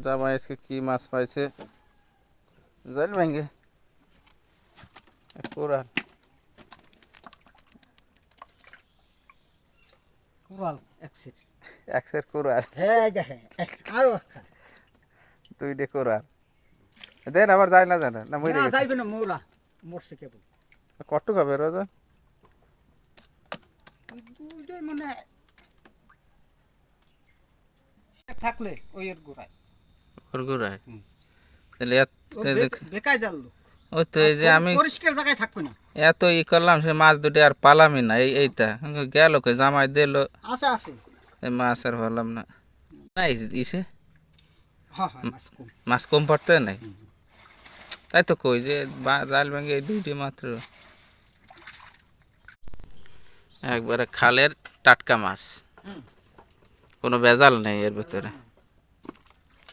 জামাই আজকে কি মাছ পাইছে জাল ভেঙে কোরাল কোরাল একসের কোরাল হ্যাঁ দেখেন আরো একটা দুইটে কোরাল দেন আবার যায় না জানা না মরে না গেছে যাইবে না মোরা মরছে কেবল কটুক হবে রোজন দুইটাই মানে থাকলে ওই এর গোড়ায় ওর গোড়ায় তাহলে বেকায় জাল ওই তো এই যে আমি পরিষ্কার জায়গায় থাকবে না এত ই করলাম সে মাছ দুটি আর পালামই না এইটা গেল কই জামাই দিল আছে আছে এই মাছ আর পারলাম না না ইসে হ্যাঁ হ্যাঁ মাছ কম মাছ কম পড়তে নাই তাই তো কই যে জাল ভেঙে এই দুইটি মাত্র একবারে খালের টাটকা মাছ কোনো ভেজাল নেই এর ভিতরে